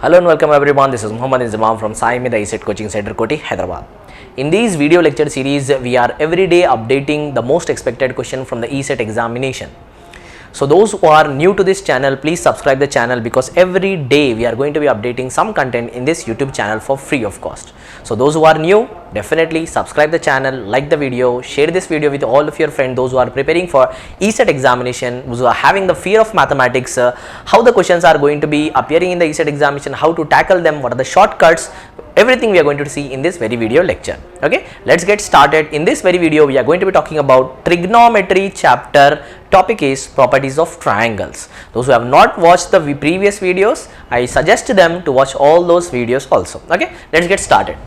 Hello and welcome everyone, this is Muhammad Inzamam from SAIMEDHA ECET Coaching Center Koti, Hyderabad. In this video lecture series, we are every day updating the most expected question from the ECET examination. So those who are new to this channel, please subscribe the channel because every day we are going to be updating some content in this YouTube channel for free of cost. So those who are new, definitely subscribe the channel, like the video, share this video with all of your friends, those who are preparing for ECET examination, those who are having the fear of mathematics, how the questions are going to be appearing in the ECET examination, how to tackle them, what are the shortcuts, everything we are going to see in this very video lecture. Okay, let's get started. In this very video, we are going to be talking about trigonometry chapter. Topic is properties of triangles. Those who have not watched the previous videos, I suggest them to watch all those videos also. Okay, let's get started.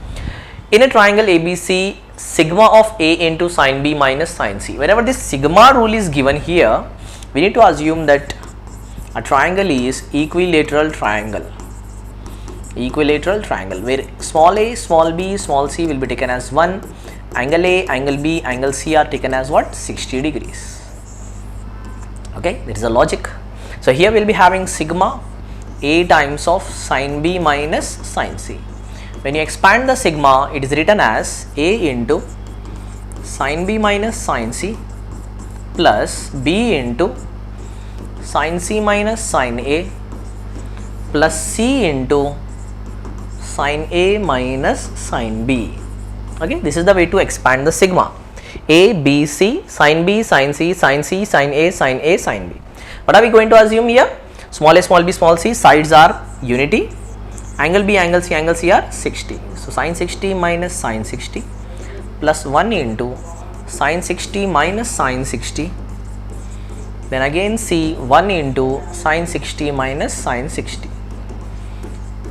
In a triangle ABC, sigma of A into sin B minus sin C. Whenever this sigma rule is given here, we need to assume that a triangle is equilateral triangle. Equilateral triangle where small a, small b, small c will be taken as 1, angle A, angle B, angle C are taken as what? 60 degrees. Okay, that is the logic. So here we will be having sigma A times of sin B minus sin C. When you expand the sigma, it is written as A into sin B minus sin C plus B into sin C minus sin A plus C into sin A minus sin B. Okay, this is the way to expand the sigma. A, B, C, sin B, sin C, sin C, sin A, sin A, sin B. What are we going to assume here? Small a, small b, small c, sides are unity. Angle B, angle C are 60. So sin 60 minus sin 60 plus 1 into sin 60 minus sin 60. Then again C 1 into sin 60 minus sin 60.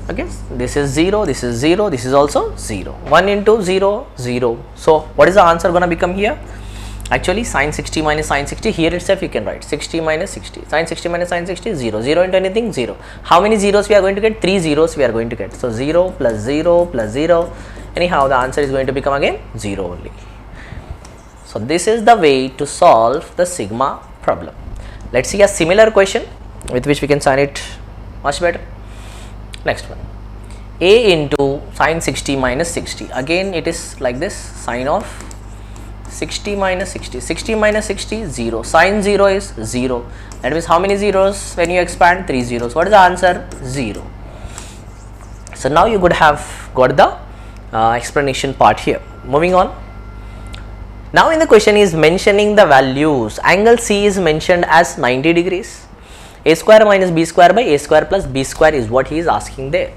Okay, this is 0, this is 0, this is also 0. 1 into 0, 0. So what is the answer going to become here? Actually sin 60 minus sin 60, here itself you can write 60 minus 60. Sin 60 minus sin 60 is 0. 0 into anything? 0. How many zeros we are going to get? 3 zeros we are going to get. So 0 plus 0 plus 0. Anyhow, the answer is going to become again 0 only. So this is the way to solve the sigma problem. Let's see a similar question with which we can sign it much better. Next one, A into sin 60 minus 60. Again it is like this, sine of 60 minus 60. 60 minus 60 is 0. Sin 0 is 0. That means how many zeros when you expand? 3 zeros. What is the answer? 0. So now you could have got the explanation part here. Moving on. Now in the question is mentioning the values. Angle C is mentioned as 90 degrees. A square minus B square by A square plus B square is what he is asking there.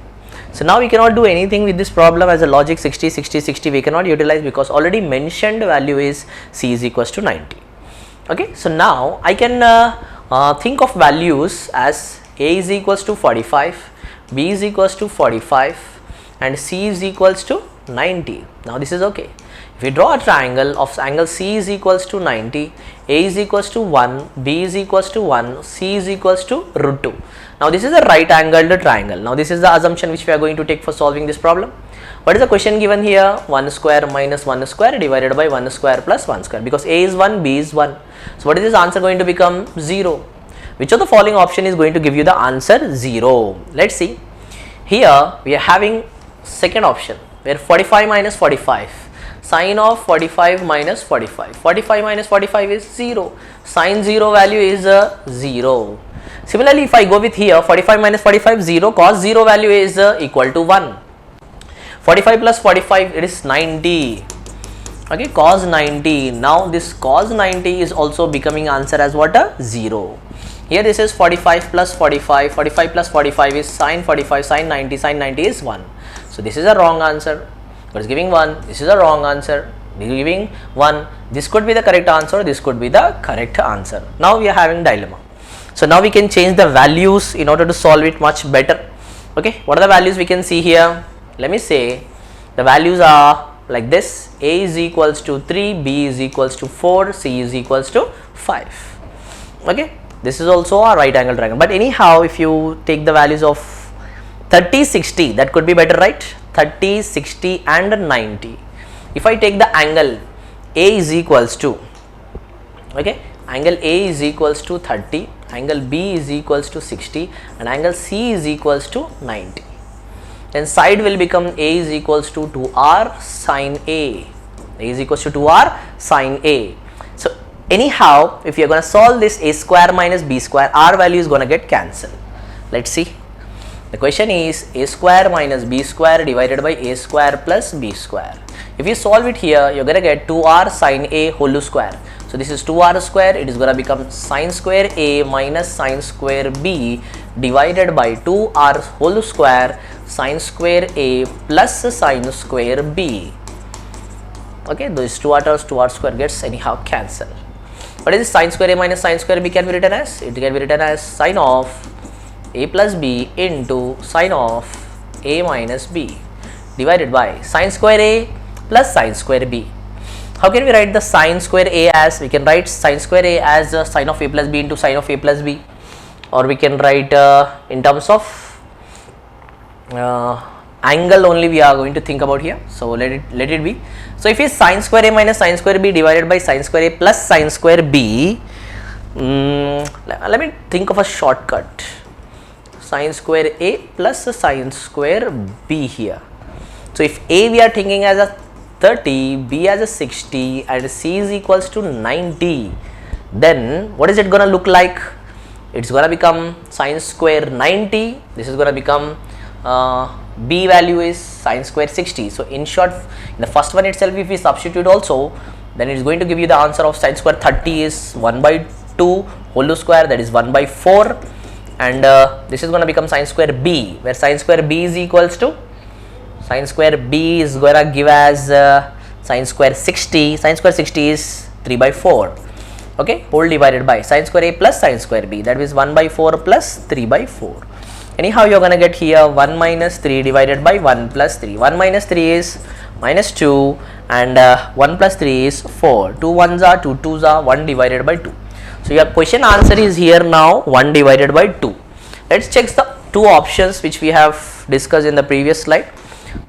So now we cannot do anything with this problem as a logic 60, 60, 60 we cannot utilize because already mentioned value is C is equals to 90. Okay, so now I can think of values as A is equals to 45, B is equals to 45 and C is equals to 90. Now this is okay. If we draw a triangle of angle C is equals to 90, A is equals to 1, B is equals to 1, C is equals to root 2. Now this is a right angled triangle. Now this is the assumption which we are going to take for solving this problem. What is the question given here? 1 square minus 1 square divided by 1 square plus 1 square, because A is 1, B is 1. So what is this answer going to become? 0. Which of the following option is going to give you the answer? 0. Let's see. Here we are having second option where 45 minus 45. Sine of 45 minus 45. 45 minus 45 is 0. Sine 0 value is 0. Similarly, if I go with here 45 minus 45, 0. Cos 0 value is equal to 1. 45 plus 45, it is 90. Okay, cos 90. Now this cos 90 is also becoming answer as what? 0. Here this is 45 plus 45. 45 plus 45 is sin 45. Sin 90. Sin 90 is 1. So this is a wrong answer. But it's giving 1, this is a wrong answer, giving 1, this could be the correct answer, this could be the correct answer. Now we are having dilemma. So now we can change the values in order to solve it much better. Okay, what are the values we can see here? Let me say the values are like this. A is equals to 3, B is equals to 4, C is equals to 5. Okay, this is also a right angle triangle. But anyhow, if you take the values of 30, 60, that could be better, right? 30, 60 and 90. If I take the angle A is equals to, okay, angle A is equals to 30, angle B is equals to 60 and angle C is equals to 90. then side will become a is equals to 2r sine a. A is equals to 2r sine a. So anyhow, if you are going to solve this a square minus b square, r value is going to get cancelled. Let's see. The question is a square minus b square divided by a square plus b square. If you solve it here, you're going to get 2r sine a whole square. So this is 2r square, it is going to become sine square a minus sine square b divided by 2r whole square sine square a plus sine square b. Okay, those 2r square gets anyhow cancelled. What is this? Sine square a minus sine square b can be written as? It can be written as sine of a plus b into sine of a minus b divided by sine square a plus sine square b. How can we write the sine square a as? We can write sine square a as sine of a plus b into sine of a plus b, or we can write in terms of angle only we are going to think about here. So let it be. So if it's sine square a minus sine square b divided by sine square a plus sine square b, let me think of a shortcut. Sine square a plus sine square b here. So if a we are thinking as a 30, b as a 60 and c is equals to 90, then what is it going to look like? It's going to become sine square 90. This is going to become b value is sine square 60. So in short, in the first one itself, if we substitute also, then it is going to give you the answer of sine square 30 is 1 by 2 whole square, that is 1 by 4. And this is going to become sine square b, where sine square b is equals to, sine square b is going to give as sine square 60. Sine square 60 is 3 by 4. Okay, whole divided by sine square a plus sine square b, that is 1 by 4 plus 3 by 4. Anyhow, you are going to get here 1 minus 3 divided by 1 plus 3. 1 minus 3 is minus 2 and 1 plus 3 is 4. 2 1s are 2 2s are 1 divided by 2. So your question answer is here now 1 divided by 2. Let's check the two options which we have discussed in the previous slide.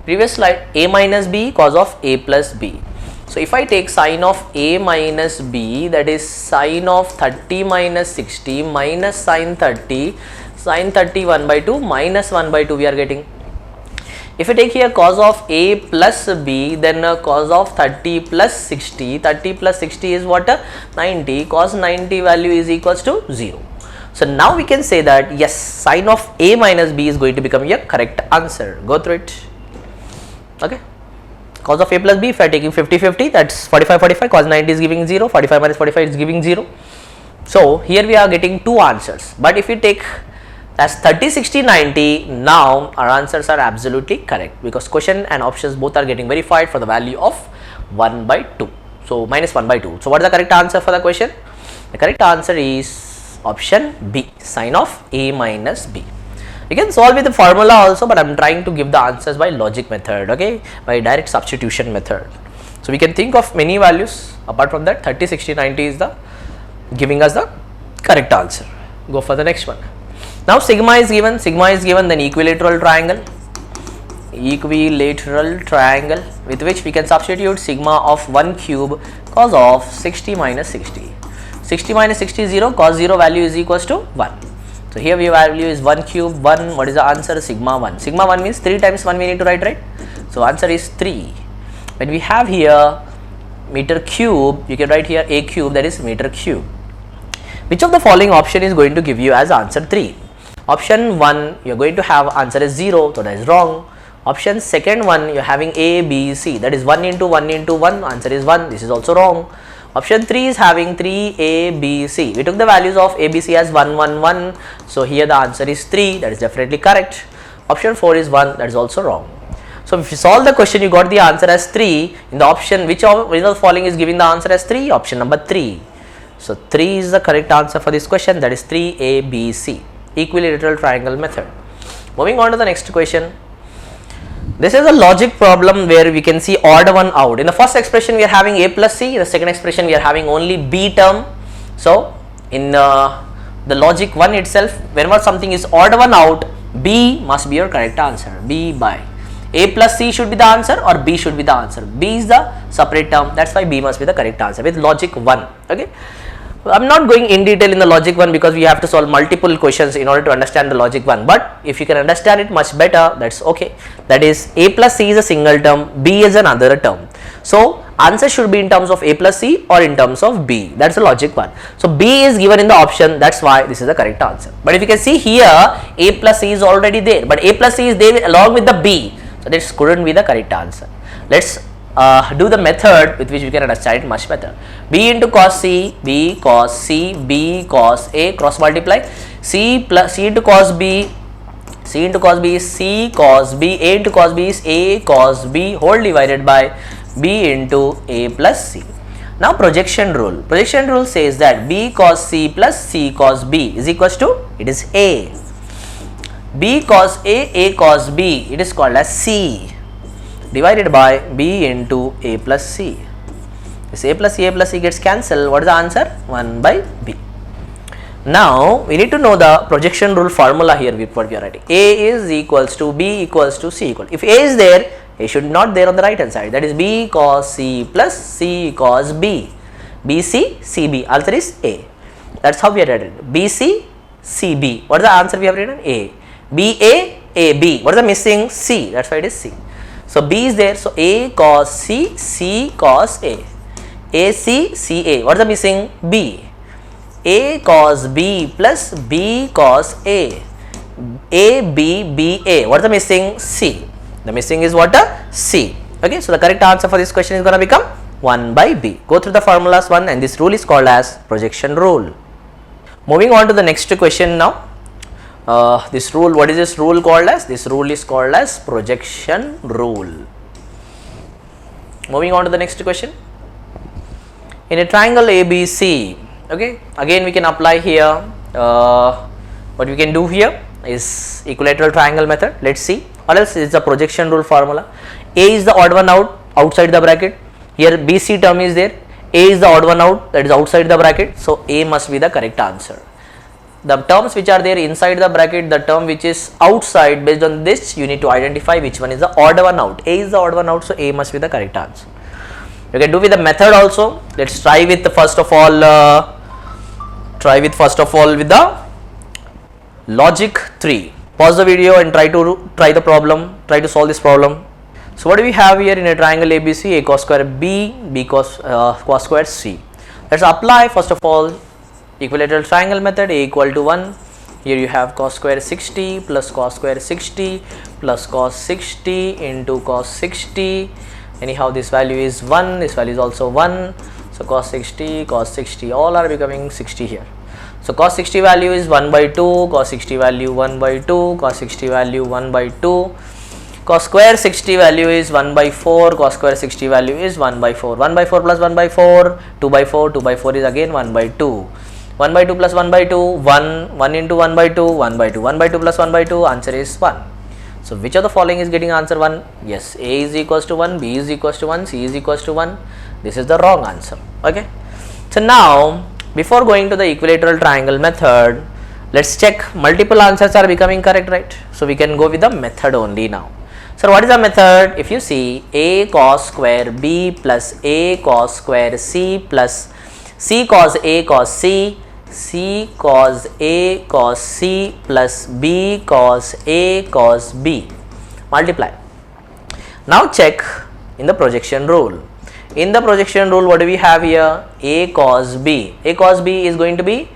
A minus b cos of a plus b. So if I take sine of a minus b, that is sine of 30 minus 60 minus sine 30, sine 30 1 by 2 minus 1 by 2 we are getting. If you take here cos of a plus b, then cos of 30 plus 60, 30 plus 60 is what? 90, cos 90 value is equals to 0. So now we can say that yes, sine of a minus b is going to become your correct answer. Go through it. Okay. Cos of a plus b, if I are taking 50-50, that's 45-45, cos 90 is giving 0, 45 minus 45 is giving 0. So here we are getting two answers. But if you take as 30, 60, 90, now our answers are absolutely correct, because question and options both are getting verified for the value of 1 by 2. So minus 1 by 2. So what is the correct answer for the question? The correct answer is option B, sine of a minus b. You can solve with the formula also, but I am trying to give the answers by logic method, okay, by direct substitution method. So we can think of many values. Apart from that, 30, 60, 90 is the giving us the correct answer. Go for the next one. Now sigma is given, then equilateral triangle with which we can substitute sigma of 1 cube cos of 60 minus 60. 60 minus 60 is 0, cos 0 value is equals to 1. So here the value is 1 cube, 1, what is the answer? Sigma 1. Sigma 1 means 3 times 1 we need to write, right? So answer is 3. When we have here meter cube, you can write here a cube, that is meter cube. Which of the following option is going to give you as answer 3? Option 1, you are going to have answer is 0, so that is wrong. Option second one, you are having a, b, c, that is 1 into 1 into 1, answer is 1, this is also wrong. Option 3 is having 3, a, b, c. We took the values of a, b, c as 1, 1, 1. So here the answer is 3, that is definitely correct. Option 4 is 1, that is also wrong. So if you solve the question, you got the answer as 3. In the option, which of the following is giving the answer as 3? Option number 3. So 3 is the correct answer for this question, that is 3, a, b, c. Equilateral triangle method. Moving on to the next question. This is a logic problem where we can see odd one out. In the first expression we are having a plus c, in the second expression we are having only b term. So in the logic 1 itself, whenever something is odd one out, b must be your correct answer. B by a plus c should be the answer, or b should be the answer. B is the separate term, that's why b must be the correct answer with logic 1. Okay. I'm not going in detail in the logic one because we have to solve multiple questions in order to understand the logic one, but if you can understand it much better, that's okay. That is, a plus c is a single term, b is another term. So answer should be in terms of a plus c or in terms of b. That's the logic one. So b is given in the option, that's why this is the correct answer. But if you can see here, a plus c is already there, but a plus c is there along with the b, so this couldn't be the correct answer. Let's do the method with which we can understand it much better. B into cos c, b cos c, b cos a, cross multiply. C plus c into cos b, c into cos b is c cos b, a into cos b is a cos b, whole divided by b into a plus c. Now projection rule. Projection rule says that b cos c plus c cos b is equals to, it is a. B cos a cos b, it is called as c, divided by b into a plus c. This a plus c gets cancelled. What is the answer? 1 by b. Now we need to know the projection rule formula here with what we are writing. A is equals to b equals to c equal. If a is there, a should not there on the right hand side. That is b cos c plus c cos b. bc cb. Answer is a. That's how we have written. bc cb. What is the answer we have written? A. ba ab. What is the missing? c. That's why it is c. So b is there, so a cos c, c cos a, ac ca. What is the missing? b. A cos b plus b cos a, b ba. What is the missing? c. The missing is what? C. Okay, so the correct answer for this question is going to become 1 by b. Go through the formulas one, and this rule is called as projection rule. Moving on to the next question now. This rule, what is this rule called as? This rule is called as projection rule. Moving on to the next question. In a triangle ABC, okay, again we can apply here, what we can do here is equilateral triangle method. Let's see, or else it's the projection rule formula. A is the odd one out, outside the bracket. Here BC term is there. A is the odd one out, that is outside the bracket. So A must be the correct answer. The terms which are there inside the bracket, the term which is outside, based on this you need to identify which one is the odd one out. A is the odd one out, so A must be the correct answer. You can do with the method also. Let's try with the first of all with the logic 3. Pause the video and try to solve this problem. So what do we have here in a triangle ABC? A cos square b, b cos square c. Let's apply first of all equilateral triangle method. A equal to 1. Here you have cos square 60 plus cos square 60 plus cos 60 into cos 60. Anyhow, this value is 1, this value is also 1. So cos 60, all are becoming 60 here. So cos 60 value is 1 by 2, cos 60 value 1 by 2, cos 60 value 1 by 2. Cos square 60 value is 1 by 4, cos square 60 value is 1 by 4. 1 by 4 plus 1 by 4, 2 by 4, 2 by 4 is again 1 by 2. 1 by 2 plus 1 by 2, 1, 1 into 1 by 2, 1 by 2, 1 by 2 plus 1 by 2, answer is 1. So which of the following is getting answer 1? Yes, A is equals to 1, B is equals to 1, C is equals to 1. This is the wrong answer. Okay. So now, before going to the equilateral triangle method, let's check multiple answers are becoming correct, right? So we can go with the method only now. So what is the method? If you see A cos square B plus A cos square C plus C cos A cos C, C cos A cos C plus B cos A cos B, multiply. Now check in the projection rule. In the projection rule, what do we have here? A cos B. A cos B is going to be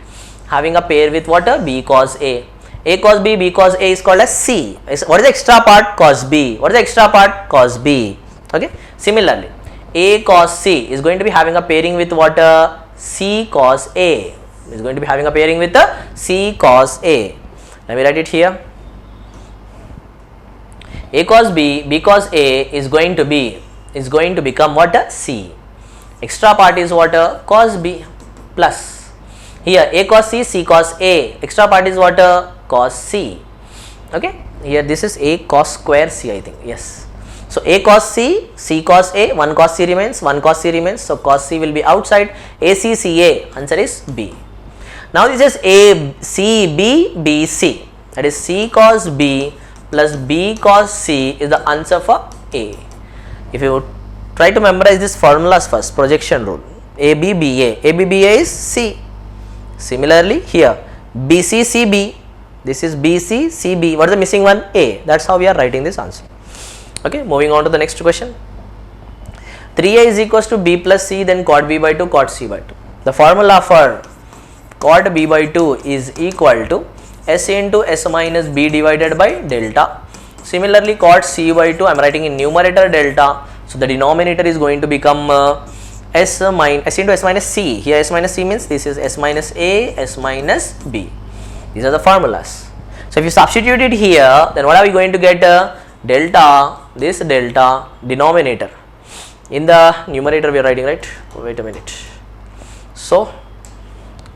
having a pair with what? B cos A. A cos B, B cos A is called as C. What is the extra part? Cos B. What is the extra part? Cos B. Okay. Similarly, A cos C is going to be having a pairing with what? C cos A. Is going to be having a pairing with the C cos A. Let me write it here. A cos B, B cos A is going to become what? C. Extra part is what? Cos B plus. Here A cos C, C cos A. Extra part is what? Cos C. Okay. Here this is A cos square C, I think. Yes. So A cos C, C cos A, 1 cos C remains, 1 cos C remains. So cos C will be outside. AC CA. Answer is B. Now this is A C B B C. That is C cos B plus B cos C is the answer for A. If you try to memorize these formulas first, projection rule. A B B A. A B B A is C. Similarly here BCCB, this is BCCB. What is the missing one? A. That's how we are writing this answer. Okay, moving on to the next question. 3a is equals to b plus c, then cot b by 2, cot c by 2. The formula for cot b by 2 is equal to s into s minus b divided by delta. Similarly, cot c by 2, I am writing in numerator delta. So the denominator is going to become s into s minus c. Here s minus c means this is s minus a, s minus b. These are the formulas. So if you substitute it here, then what are we going to get? Delta, this delta denominator. In the numerator we are writing, right? Wait a minute. So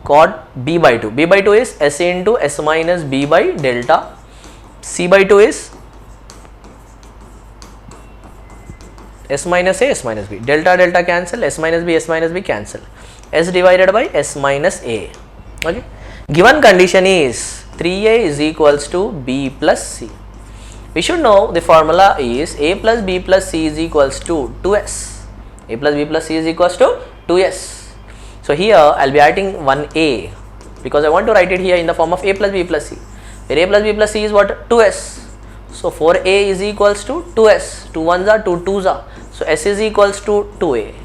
cot b by 2. b by 2 is s into s minus b by delta. C by 2 is s minus a, s minus b. Delta delta cancel, s minus b cancel. S divided by s minus a. Okay. Given condition is 3a is equals to b plus c. We should know the formula is a plus b plus c is equals to 2s. A plus b plus c is equals to 2s. So here I will be adding 1a because I want to write it here in the form of a plus b plus c. Where a plus b plus c is what? 2s. So 4a is equals to 2s. 2 1s are 2 2s are. So s is equals to 2a.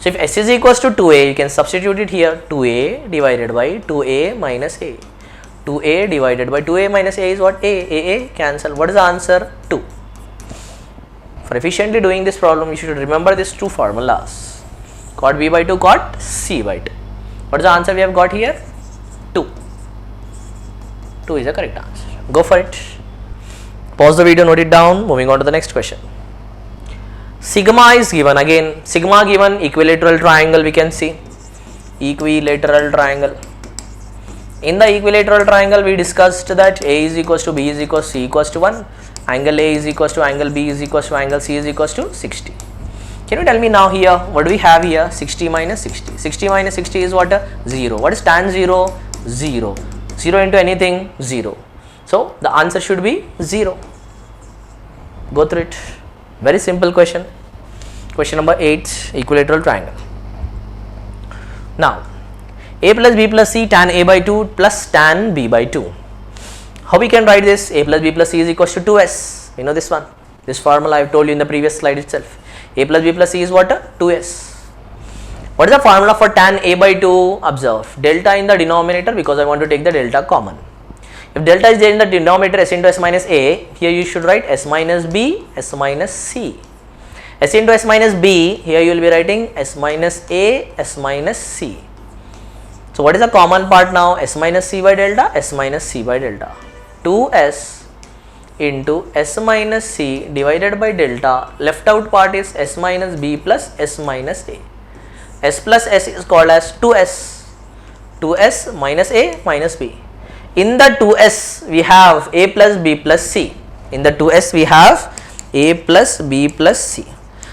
So if s is equals to 2a, you can substitute it here. 2a divided by 2a minus a. 2a divided by 2a minus a is what? A cancel. What is the answer? 2. For efficiently doing this problem, you should remember these two formulas. Cot b by 2, cot c by 2. What is the answer we have got here? 2. 2 is the correct answer. Go for it. Pause the video, note it down. Moving on to the next question. Sigma is given. Again, sigma given, equilateral triangle we can see. Equilateral triangle. In the equilateral triangle, we discussed that A is equals to B is equals to C equals to 1. Angle A is equals to angle B is equals to angle C is equals to 60. Can you tell me now here, what do we have here? 60 minus 60. 60 minus 60 is what? 0. What is tan 0? 0. 0 into anything? 0. So, the answer should be 0. Go through it. Very simple question. Question number 8, equilateral triangle. Now, a plus b plus c tan a by 2 plus tan b by 2. How we can write this? A plus b plus c is equals to 2s. You know this one. This formula I have told you in the previous slide itself. A plus b plus c is what? 2s. What is the formula for tan a by 2? Observe. Delta in the denominator because I want to take the delta common. If delta is there in the denominator, s into s minus a, here you should write s minus b, s minus c. S into s minus b, here you will be writing s minus a, s minus c. So what is the common part now? S minus c by delta, s minus c by delta. 2s into s minus c divided by delta. Left out part is s minus b plus s minus a. S plus s is called as 2s. 2s minus a minus b. In the 2s we have a plus b plus c. In the 2s we have a plus b plus c.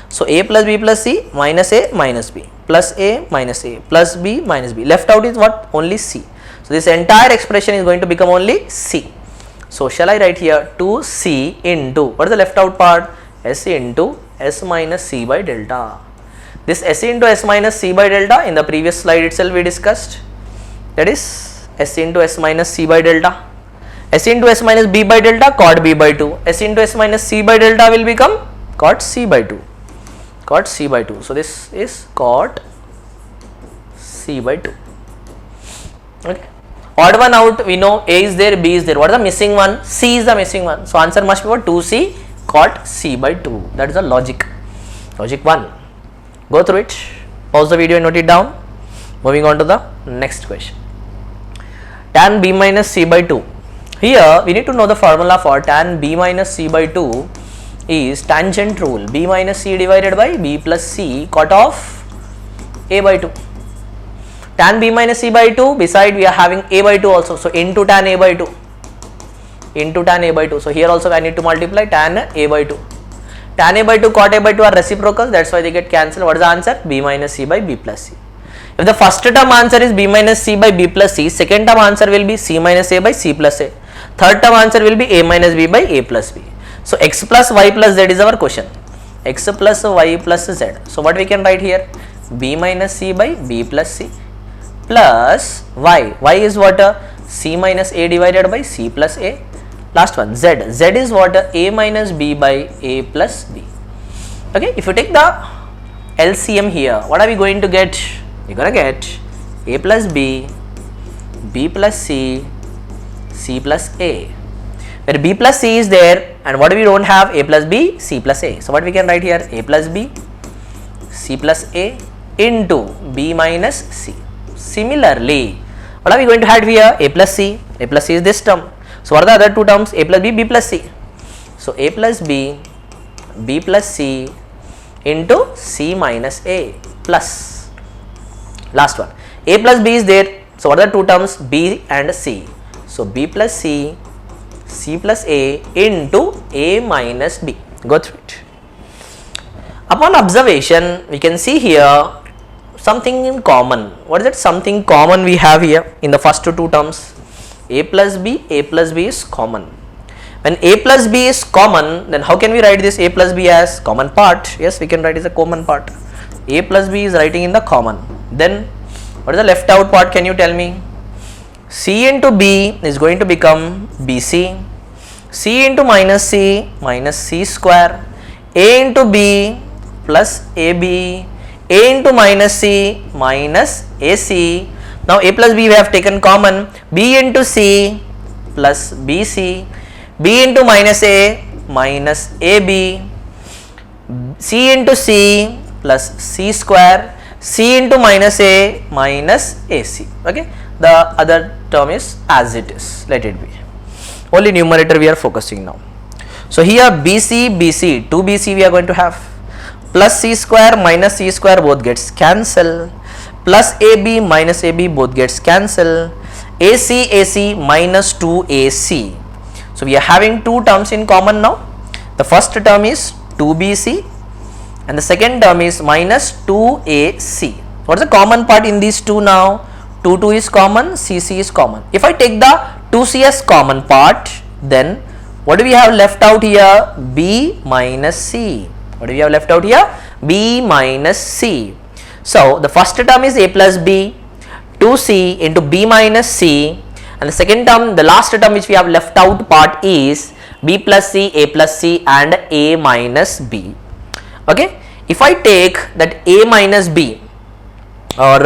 So a plus b plus c minus a minus b plus a minus a plus b minus b. Left out is what? Only c. So this entire expression is going to become only c. So shall I write here 2c into, what is the left out part? S into s minus c by delta. This s into s minus c by delta in the previous slide itself we discussed. That is s into s minus c by delta. S into s minus b by delta, cot b by 2. S into s minus c by delta will become cot c by 2. Cot c by 2. So this is cot c by 2. Okay. Odd one out, we know a is there, b is there. What is the missing one? C is the missing one. So answer must be what? 2c cot c by 2. That is the logic. Logic 1. Go through it. Pause the video and note it down. Moving on to the next question. Tan b minus c by 2. Here we need to know the formula for tan b minus c by 2 is tangent rule. B minus c divided by b plus c cot of a by 2. Tan b minus c by 2, beside we are having a by 2 also. So into tan a by 2. Into tan a by 2. So here also I need to multiply tan a by 2. Tan a by 2, cot a by 2 are reciprocals. That's why they get cancelled. What is the answer? B minus c by b plus c. If the first term answer is b minus c by b plus c, second term answer will be c minus a by c plus a. Third term answer will be a minus b by a plus b. So x plus y plus z is our question. X plus y plus z. So what we can write here? B minus c by b plus c plus y is what? C minus a divided by c plus a. Last one, z is what? A minus b by a plus b. Okay, if you take the LCM here, what are we going to get? You're gonna get a plus b, b plus c, c plus a, where b plus c is there, and what we don't have? A plus b, c plus a. So what we can write here? A plus b, c plus a into b minus c. Similarly, what are we going to have here? A plus c. A plus c is this term. So what are the other two terms? A plus b, b plus c. So a plus b, b plus c into c minus a plus. Last one, a plus b is there. So what are the two terms? B and c. So b plus c, c plus a into a minus b. Go through it. Upon observation, we can see here something in common. What is it? Something common we have here in the first two terms. A plus b is common. When a plus b is common, then how can we write this a plus b as common part? Yes, we can write as a common part. A plus b is writing in the common. Then what is the left out part? Can you tell me? C into b is going to become bc. C into minus c square. A into b plus ab. A into minus c minus ac. Now a plus b we have taken common. B into c plus bc. B into minus a minus ab. C into c plus c square. C into minus a minus ac. Okay, the other term is as it is, let it be. Only numerator we are focusing now. So here bc, 2bc we are going to have, plus c square minus c square both gets cancel, plus ab minus ab both gets cancel, ac minus 2ac. So we are having two terms in common now. The first term is 2bc and the second term is minus 2ac. What is the common part in these two now? 2 is common, cc is common. If I take the 2c as common part, then what do we have left out here? B minus c. What do we have left out here? B minus c. So the first term is a plus b, 2c into b minus c, and the second term, the last term which we have left out part is b plus c, a plus c and a minus b. Okay, if I take that a minus b, or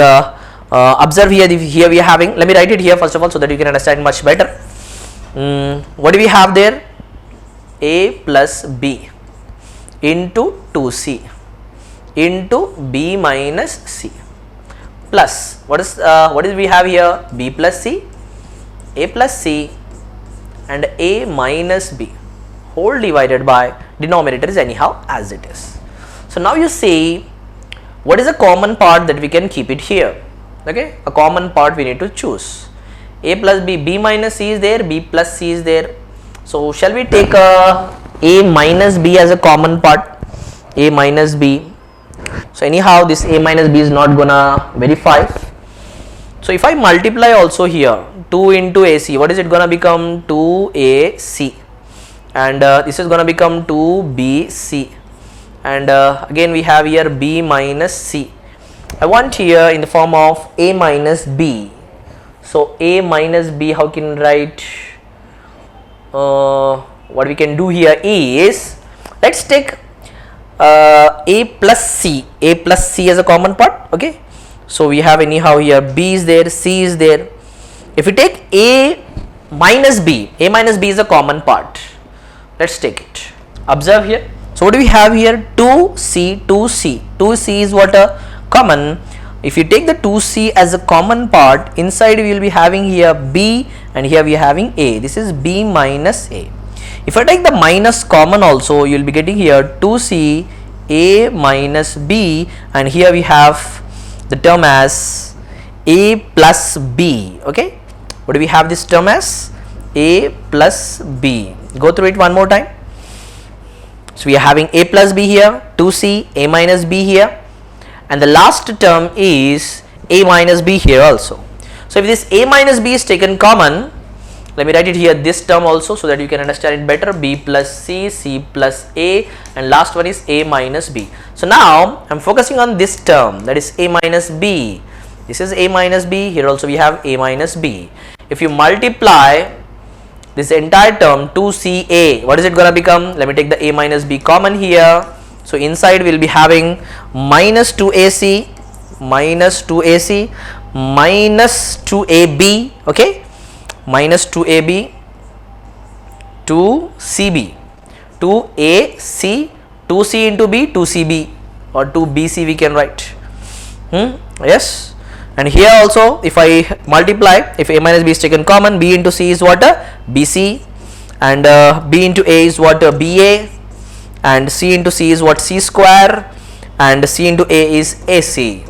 observe here we are having, let me write it here first of all so that you can understand much better. What do we have there? A plus b into 2c into b minus c plus what is we have here? B plus c, a plus c and a minus b whole divided by denominator is anyhow as it is. So now you see what is a common part that we can keep it here. Okay, a common part we need to choose. A plus b, b minus c is there, b plus c is there. So shall we take a minus b as a common part? A minus b. So anyhow this a minus b is not gonna verify. So if I multiply also here 2 into ac, what is it gonna become? 2ac, and this is gonna become 2bc, and again we have here b minus c. I want here in the form of a minus b. So a minus b, how can write? What we can do here is, let's take a plus c as a common part. Okay, so we have anyhow here b is there, c is there. If we take a minus b is a common part. Let's take it. Observe here. So what do we have here? 2c is what? A common. If you take the 2c as a common part, inside we will be having here b and here we are having a. This is b minus a. If I take the minus common also, you will be getting here 2c a minus b, and here we have the term as a plus b. Okay, what do we have this term as? A plus b. Go through it one more time. So we are having a plus b here, 2c, a minus b here, and the last term is a minus b here also. So if this a minus b is taken common, let me write it here, this term also, so that you can understand it better. B plus c, c plus a, and last one is a minus b. So now I am focusing on this term, that is a minus b. This is a minus b. Here also we have a minus b. If you multiply this entire term 2ca, what is it gonna become? Let me take the a minus b common here. So inside we'll be having minus 2ac minus 2ac minus 2ab, okay, minus 2ab 2cb, 2ac 2c into b 2cb, or 2bc we can write. Yes, and here also if I multiply, if a minus b is taken common, b into c is what? bc, and b into a is what? ba, and c into c is what? c square, and c into a is ac.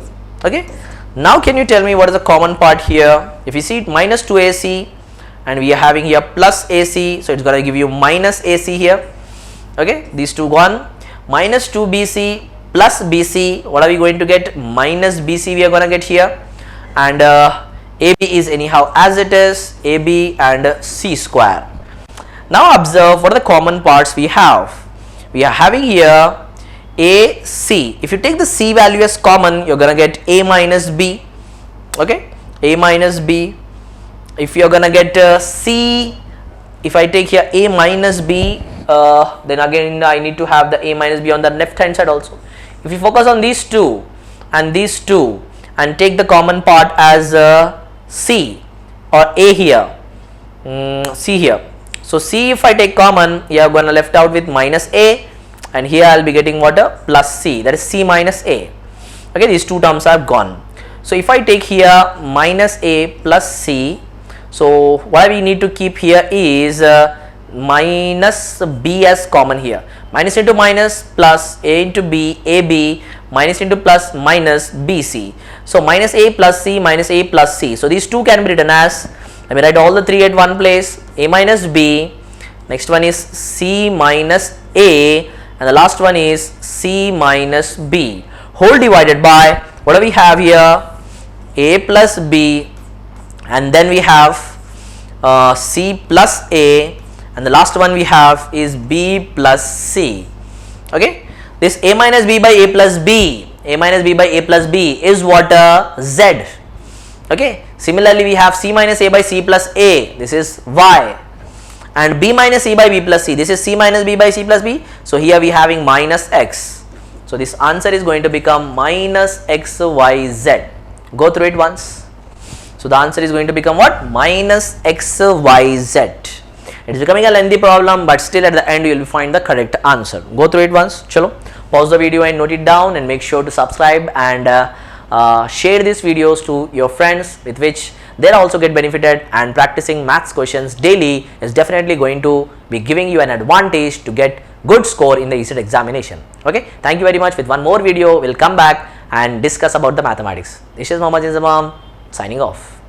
Okay, now can you tell me what is the common part here? If you see it, minus 2ac, and we are having here plus ac, so it's going to give you minus ac here. Okay, these two gone. Minus 2bc plus bc, what are we going to get? Minus bc we are going to get here, and ab is anyhow as it is, ab and c square. Now observe what are the common parts we have. We are having here ac. If you take the c value as common, you're going to get a minus b. Okay, a minus b. If you're going to get c, if I take here a minus b, then again I need to have the a minus b on the left hand side also. If you focus on these two and these two and take the common part as c or a here, c here. So c if I take common, you are going to left out with minus a, and here I will be getting what? Plus c, that is c minus a. Okay, these two terms are gone. So if I take here minus a plus c, so what we need to keep here is minus b as common here. Minus into minus plus a into b, ab, minus into plus minus bc. So minus a plus c minus a plus c. So these two can be written as, let me write all the three at one place, a minus b, next one is c minus a, and the last one is c minus b, whole divided by, what do we have here? A plus b, and then we have c plus a, and the last one we have is b plus c. Okay, this a minus b by a plus b, a minus b by a plus b is what? Z. Okay, similarly we have c minus a by c plus a, this is y, and b minus c by b plus c, this is c minus b by c plus b. So here we having minus x. So this answer is going to become minus x y z. Go through it once. So the answer is going to become what? Minus x y z. It is becoming a lengthy problem, but still at the end you will find the correct answer. Go through it once. Chalo, pause the video and note it down, and make sure to subscribe and share these videos to your friends, with which they'll also get benefited, and practicing maths questions daily is definitely going to be giving you an advantage to get good score in the ECET examination. Okay, thank you very much. With one more video, we'll come back and discuss about the mathematics. This is Mohammad Inzamam signing off.